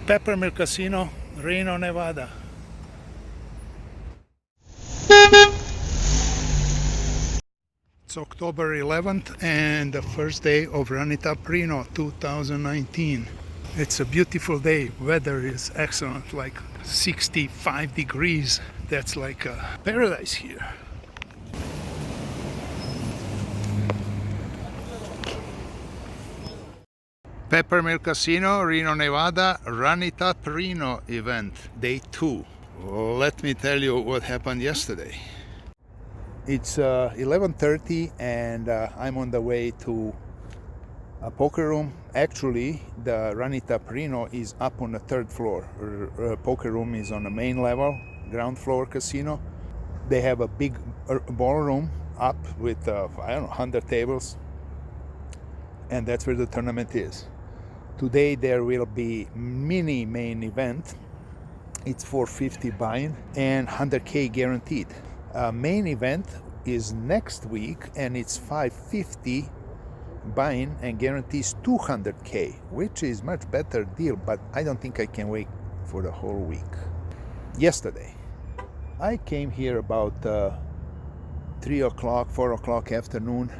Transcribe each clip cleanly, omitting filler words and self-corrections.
Peppermill Casino, Reno, Nevada. It's October 11th and the first day of Run It Up Reno 2019. It's a beautiful day. Weather is excellent, like 65 degrees. That's like a paradise here. Peppermill Casino, Reno, Nevada, Run It Up Reno event, day 2. Let me tell you what happened yesterday. It's 11:30 and I'm on the way to a poker room. Actually, the Run It Up Reno is up on the 3rd floor. Poker room is on the main level, ground floor casino. They have a big ballroom up with, 100 tables. And that's where the tournament is. Today there will be mini main event. It's $450 buy-in and $100K guaranteed. Main event is next week and it's $550 buy-in and guarantees $200K, which is much better deal, but I don't think I can wait for the whole week. Yesterday, I came here about 3 o'clock, 4 o'clock afternoon.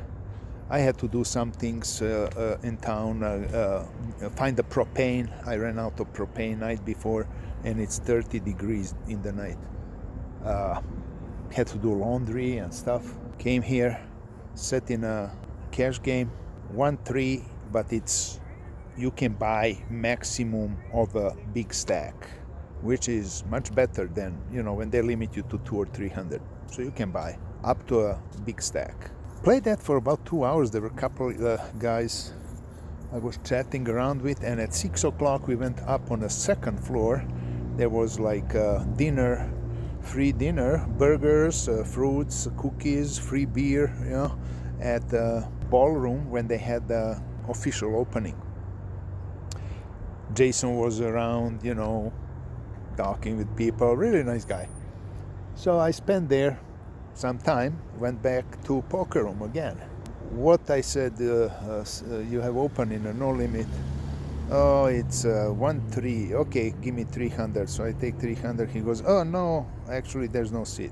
I had to do some things in town, find the propane. I ran out of propane night before and it's 30 degrees in the night. Had to do laundry and stuff. Came here, set in a cash game, 1-3, but you can buy maximum of a big stack, which is much better than, when they limit you to 200 or 300. So you can buy up to a big stack. Played that for about 2 hours. There were a couple guys I was chatting around with, and at 6 o'clock we went up on the 2nd floor. There was like dinner, free dinner, burgers, fruits, cookies, free beer, at the ballroom when they had the official opening. Jason was around, talking with people, really nice guy. So I spent there some time, went back to poker room again. What I said, you have open in a no limit. Oh, it's 1-3. Okay, give me 300. So I take 300. He goes, oh no, actually there's no seat.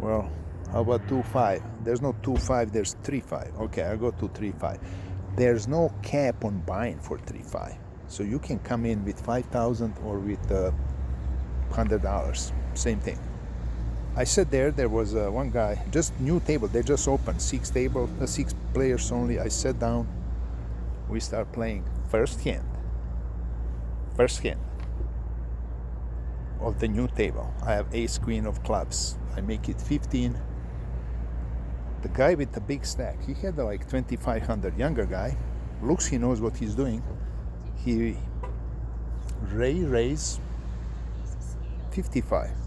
Well, how about 2-5? There's no 2-5, there's 3-5. Okay, I go to 3-5. There's no cap on buying for 3-5. So you can come in with 5,000 or with $100. Same thing. I sat there was one guy, just new table, they just opened, 6 players only. I sat down, we start playing. First hand of the new table. I have ace queen of clubs. I make it 15. The guy with the big stack, he had like 2,500, younger guy, looks he knows what he's doing. He raise 55.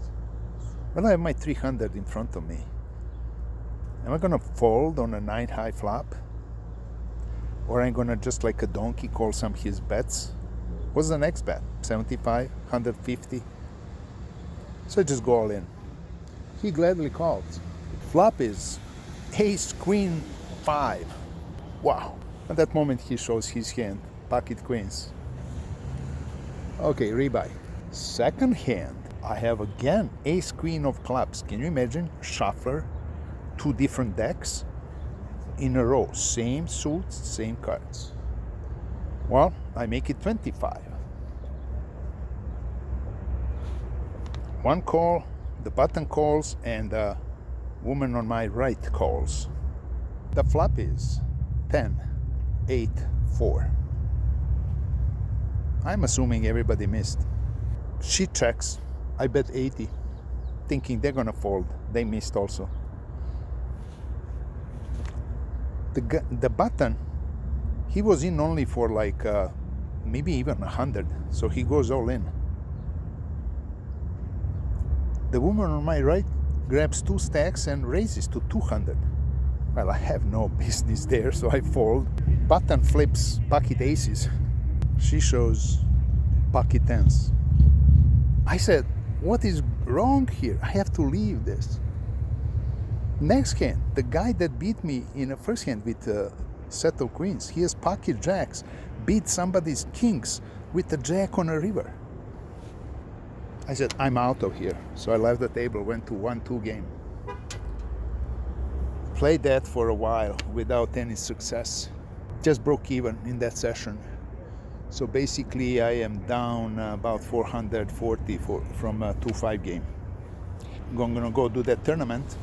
Well, I have my 300 in front of me. Am I gonna fold on a 9 high flop? Or I'm gonna just like a donkey call some his bets? What's the next bet? 75, 150? So I just go all in. He gladly calls. Flop is ace, queen, 5. Wow. At that moment he shows his hand, pocket queens. Okay, rebuy. Second hand, I have again ace queen of clubs. Can you imagine? Shuffler, 2 different decks in a row, same suits, same cards. Well, I make it 25. One call, the button calls, and the woman on my right calls. The flop is 10, 8, 4. I'm assuming everybody missed. She checks. I bet 80, thinking they're gonna fold. They missed also. The button, he was in only for like maybe even 100, so he goes all in. The woman on my right grabs 2 stacks and raises to 200. Well, I have no business there, so I fold. Button flips pocket aces. She shows pocket tens. I said, what is wrong here? I have to leave this. Next hand, the guy that beat me in a first hand with a set of queens, he has pocket jacks, beat somebody's kings with the jack on a river. I said, I'm out of here. So I left the table, went to 1-2 game. Played that for a while without any success. Just broke even in that session. So basically I am down about 440 from a 2-5 game. I'm gonna go do that tournament.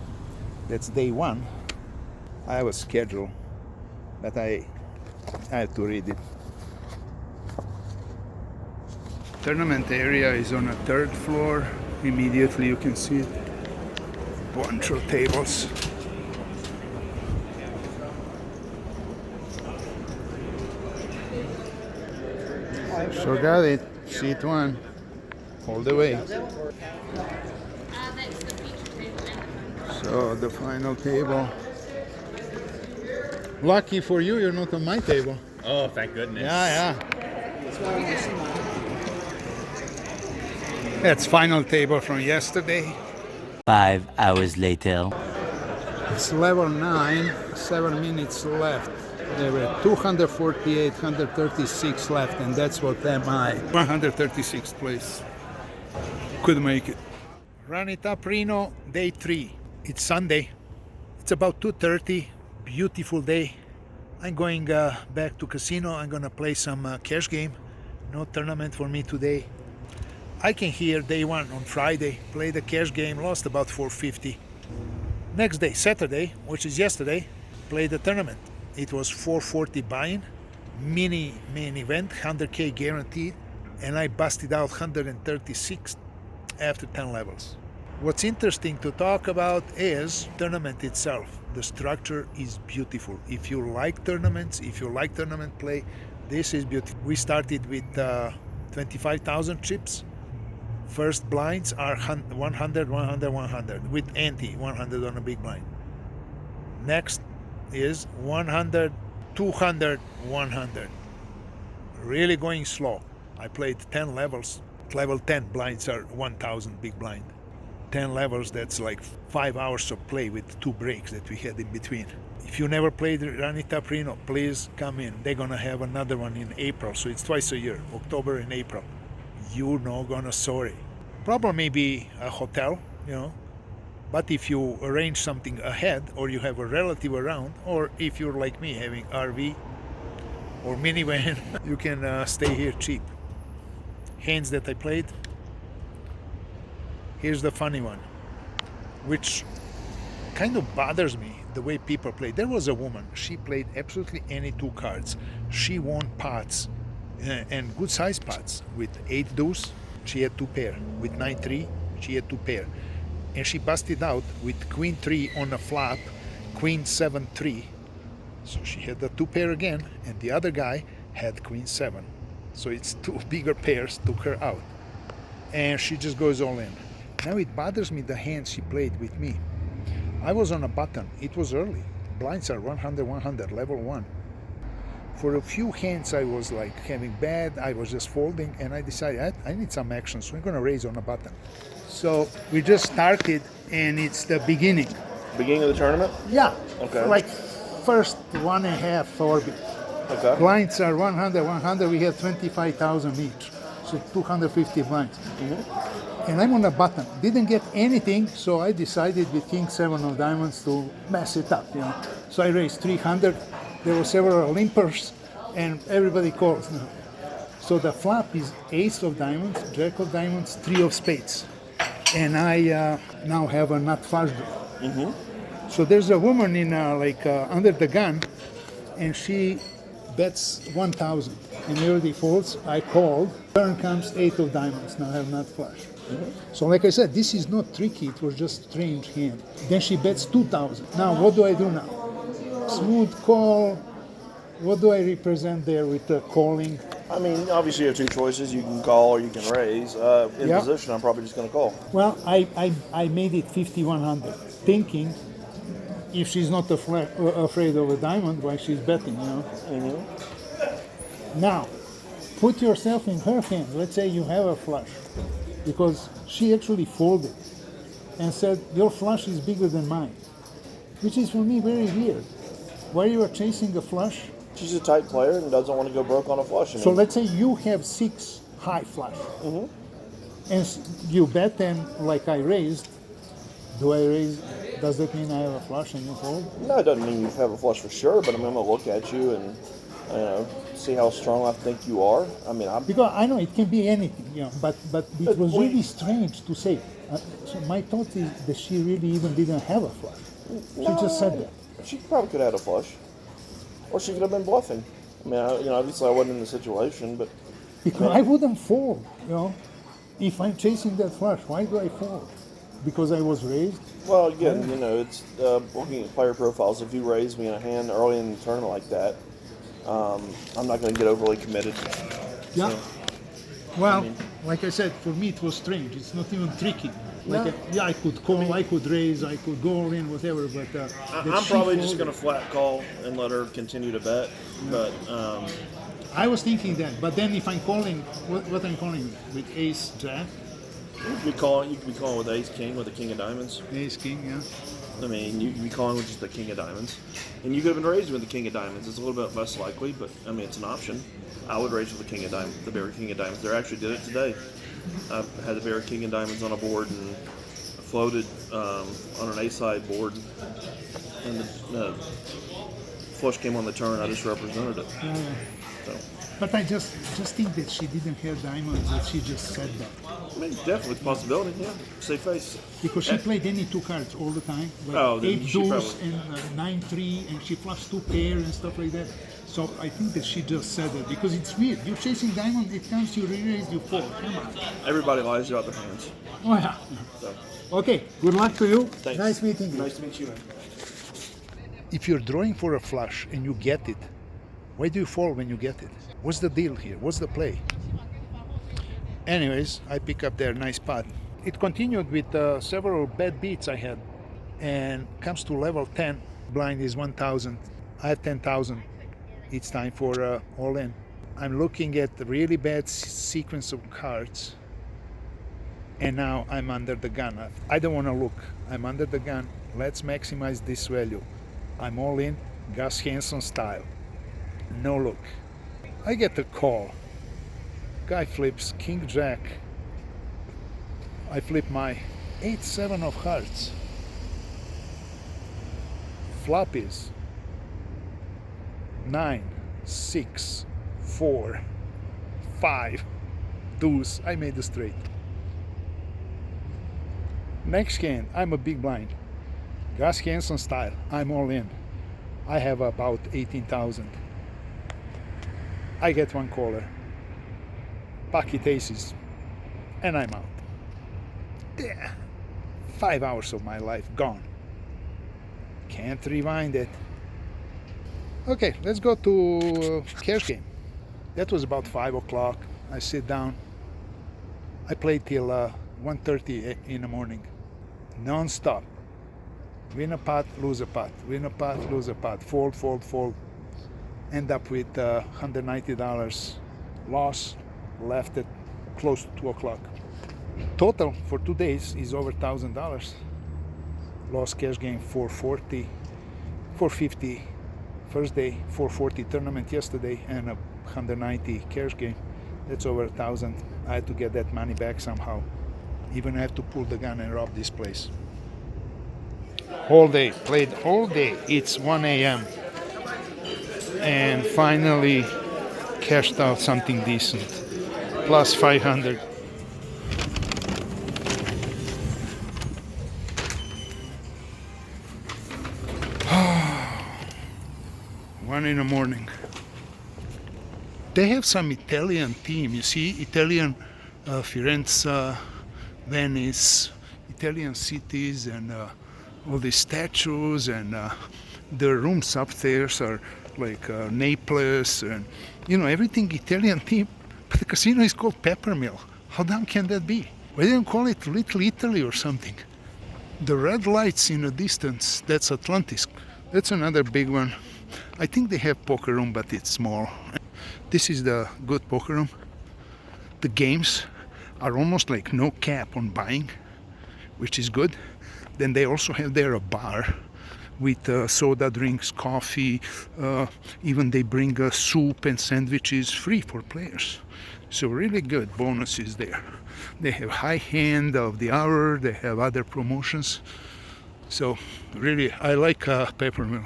That's day one. I have a schedule, but I have to read it. Tournament area is on a 3rd floor. Immediately you can see it. Bunch of tables. So got it. Seat 1. All the way. So the final table. Lucky for you, you're not on my table. Oh, thank goodness. Yeah. That's final table from yesterday. 5 hours later. It's level 9, 7 minutes left. There were 248, 136 left, and that's what am I. 136th place. Could make it. Run it up Reno, day 3. It's Sunday. It's about 2:30. Beautiful day. I'm going back to casino. I'm gonna play some cash game. No tournament for me today. I came here day 1 on Friday, played the cash game, lost about 450. Next day, Saturday, which is yesterday, played the tournament. It was 440 buy-in, mini main event, 100K guaranteed, and I busted out 136 after 10 levels. What's interesting to talk about is tournament itself. The structure is beautiful. If you like tournaments, if you like tournament play, this is beautiful. We started with 25,000 chips. First blinds are 100, 100, 100 with ante 100 on a big blind. Next is 100, 200, 100. Really going slow. I played 10 levels. Level 10 blinds are 1,000 big blind. 10 levels, that's like 5 hours of play with 2 breaks that we had in between. If you never played Run It Up Reno, please come in. They're gonna have another one in April, so it's twice a year, October and April. You're not gonna sorry. Problem may be a hotel, but if you arrange something ahead, or you have a relative around, or if you're like me having RV or minivan, you can stay here cheap. Hands that I played. Here's the funny one, which kind of bothers me, the way people play. There was a woman, she played absolutely any 2 cards. She won pots, and good size pots, with 8 deuce, she had 2 pair. With 9-3, she had 2 pair. And she busted out with Queen 3 on a flop, Queen 7-3. So she had the 2 pair again, and the other guy had Queen 7. So it's 2 bigger pairs took her out. And she just goes all in. Now it bothers me the hands she played with me. I was on a button. It was early. Blinds are 100, 100, level 1. For a few hands I was like having bad. I was just folding, and I decided I need some action, so I'm going to raise on a button. So we just started, and it's the beginning. Beginning of the tournament? Yeah. Okay. Like first 1.5 orbit. Okay. Blinds are 100, 100. We have 25,000 each. So 250 blinds. Mm-hmm. And I'm on a button. Didn't get anything, so I decided with King 7 of diamonds to mess it up, So I raised 300. There were several limpers, and everybody calls now. So the flop is Ace of diamonds, Jack of diamonds, 3 of spades. And I now have a nut flush draw. Mm-hmm. So there's a woman in under the gun, and she bets 1,000. And everybody folds. I called. Turn comes 8 of diamonds. Now I have nut flush. Mm-hmm. So like I said, this is not tricky. It was just strange hand. Then she bets 2,000. Now what do I do now? Smooth call. What do I represent there with the calling? I mean, obviously you have 2 choices. You can call or you can raise. In position, I'm probably just going to call. Well, I made it 50-100, thinking if she's not afraid of a diamond, why she's betting, Mm-hmm. Now, put yourself in her hands. Let's say you have a flush, because she actually folded and said, your flush is bigger than mine, which is for me very weird. Why you are chasing a flush She's a tight player and doesn't want to go broke on a flush. So let's say you have 6 high flush. And you bet, and like I raised, do I raise? Does that mean I have a flush and you fold? No, it doesn't mean you have a flush for sure, but I'm going to look at you and see how strong I think you are. I mean, because I know it can be anything, but it was really strange to say. So my thought is that she really even didn't have a flush. She just said that. She probably could have had a flush, or she could have been bluffing. I mean, obviously I wasn't in the situation, but because I wouldn't fold, if I'm chasing that flush. Why do I fold? Because I was raised. Well, again, it's looking at player profiles. If you raise me in a hand early in the tournament like that, I'm not going to get overly committed. Yeah. So, well, like I said, for me it was strange. It's not even tricky. I could call, I could raise, I could go all in, whatever. But I'm probably just going to flat call and let her continue to bet. Yeah. But I was thinking that. But then if I'm calling, what I'm calling with ace jack. You could be calling with ace king with the king of diamonds. Ace king, yeah. I mean, you could be calling with just the king of diamonds, and you could have been raised with the king of diamonds. It's a little bit less likely, but I mean, it's an option. I would raise with the king of diamonds, the bear king of diamonds. They actually did it today. I had the bear king of diamonds on a board and floated on an ace-side board, and the flush came on the turn. I just represented it. Yeah. So. But I just think that she didn't have diamonds, that she just said that. I mean, definitely a possibility, yeah. Safe face. Because she played any 2 cards all the time, like 8 deuce and 9-3, and she flushed 2 pair and stuff like that. So I think that she just said that, because it's weird. You're chasing diamond, it comes, you re-raise, you fold. Come on. Everybody lies about their hands. Oh yeah. So. Okay, good luck to you. Thanks. Nice meeting you. Nice to meet you, man. If you're drawing for a flush and you get it, why do you fold when you get it? What's the deal here? What's the play? Anyways, I pick up their nice pot. It continued with several bad beats I had, and comes to level 10. Blind is 1,000. I have 10,000. It's time for all in. I'm looking at the really bad sequence of cards, and now I'm under the gun. I don't want to look. I'm under the gun. Let's maximize this value. I'm all in, Gus Hansen style. No look. I get a call. Guy flips king jack. I flip my 8-7 of hearts. Flop is 9, 6, 4, 5, deuce. I made a straight. Next hand, I'm a big blind. Gus Hansen style. I'm all in. I have about 18,000. I get one caller, pocket aces, and I'm out. Yeah. 5 hours of my life gone. Can't rewind it. Okay, let's go to cash game. That was about 5 o'clock. I sit down. I play till 1:30 in the morning, non-stop. Win a pot, lose a pot. Win a pot, lose a pot. Fold, fold, fold. End up with $190 loss, left at close to 2 o'clock. Total for 2 days is over $1,000. Lost cash game 440, 450 first day, 440 tournament yesterday, and a 190 cash game. That's over 1,000. I had to get that money back somehow. Even I have to pull the gun and rob this place. All day, played all day. It's 1 a.m. and finally cashed out something decent, plus 500. One in the morning. They have some Italian team, you see, Italian Firenze, Venice, Italian cities, and all these statues, and the rooms upstairs are like Naples, and everything Italian theme. But the casino is called Peppermill. How dumb can that be? Why didn't call it Little Italy or something? The red lights in the distance, that's Atlantis. That's another big one. I think they have poker room, but it's small. This is the good poker room. The games are almost like no cap on buying, which is good. Then they also have there a bar with soda drinks, coffee, even they bring soup and sandwiches free for players. So really good bonuses there. They have high hand of the hour, they have other promotions. So really, I like Peppermill.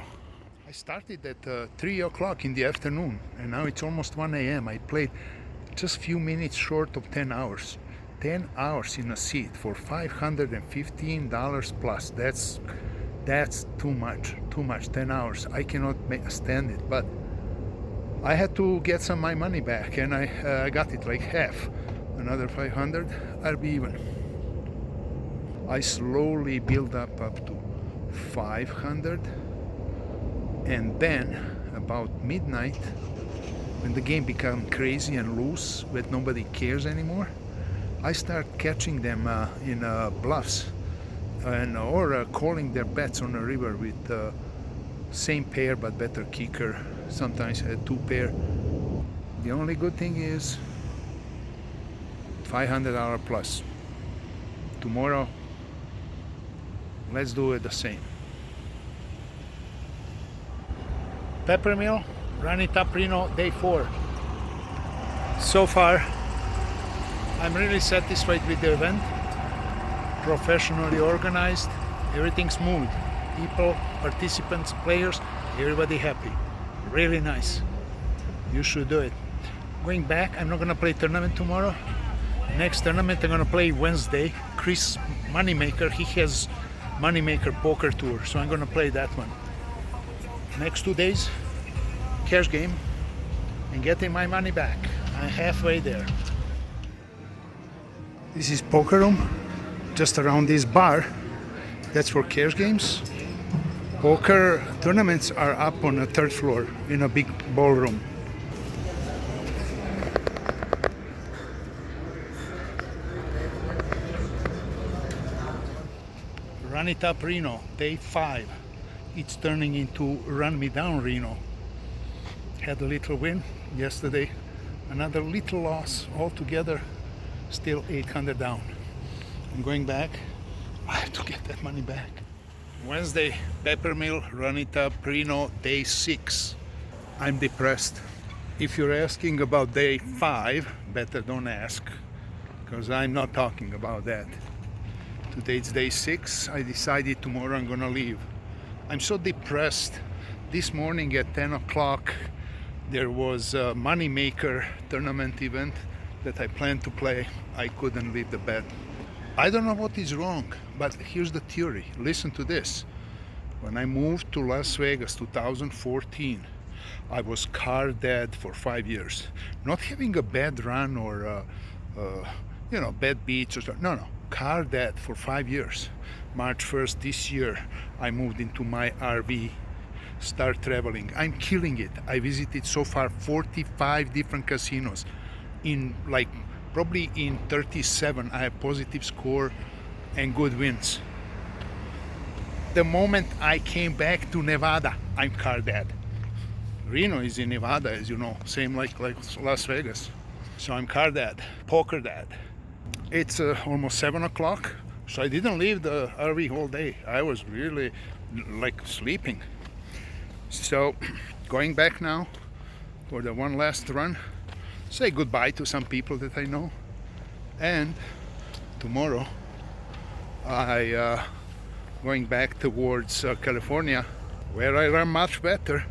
I started at 3 o'clock in the afternoon, and now it's almost 1 a.m. I played just a few minutes short of 10 hours. 10 hours in a seat for $515 plus. That's too much, 10 hours. I cannot stand it, but I had to get some of my money back, and I got it like half. Another 500, I'll be even. I slowly build up to 500, and then about midnight, when the game becomes crazy and loose, when nobody cares anymore, I start catching them in bluffs, or calling their bets on the river with same pair but better kicker. Sometimes I had 2 pair. The only good thing is $500 plus. Tomorrow, let's do it the same. Peppermill, Run It Up Reno, day 4. So far, I'm really satisfied with the event. Professionally organized, everything smooth. People, participants, players, everybody happy. Really nice. You should do it. Going back, I'm not gonna play tournament tomorrow. Next tournament I'm gonna play Wednesday. Chris Moneymaker, he has Moneymaker Poker Tour, so I'm gonna play that one. Next 2 days, cash game and getting my money back. I'm halfway there. This is Poker Room, just around this bar. That's for cash games. Poker tournaments are up on the 3rd floor in a big ballroom. Run It Up Reno, day 5. It's turning into Run Me Down Reno. Had a little win yesterday, another little loss, altogether still 800 down. I'm going back. I have to get that money back. Wednesday, Peppermill, Run It Up Reno, day 6. I'm depressed. If you're asking about day 5, better don't ask, because I'm not talking about that. Today it's day 6. I decided tomorrow I'm gonna leave. I'm so depressed. This morning at 10 o'clock there was a Moneymaker tournament event that I planned to play. I couldn't leave the bed. I don't know what is wrong, but here's the theory. Listen to this. When I moved to Las Vegas 2014, I was car dead for 5 years. Not having a bad run or bad beats or something. No, car dead for 5 years. March 1st this year, I moved into my RV, start traveling. I'm killing it. I visited so far 45 different casinos. Probably in 37 I have positive score and good wins. The moment I came back to Nevada, I'm car dead. Reno is in Nevada, as you know, same like Las Vegas. So I'm car dead, poker dead. It's almost 7 o'clock, so I didn't leave the RV all day. I was really sleeping. So going back now for the one last run, say goodbye to some people that I know, and tomorrow I going back towards California, where I run much better.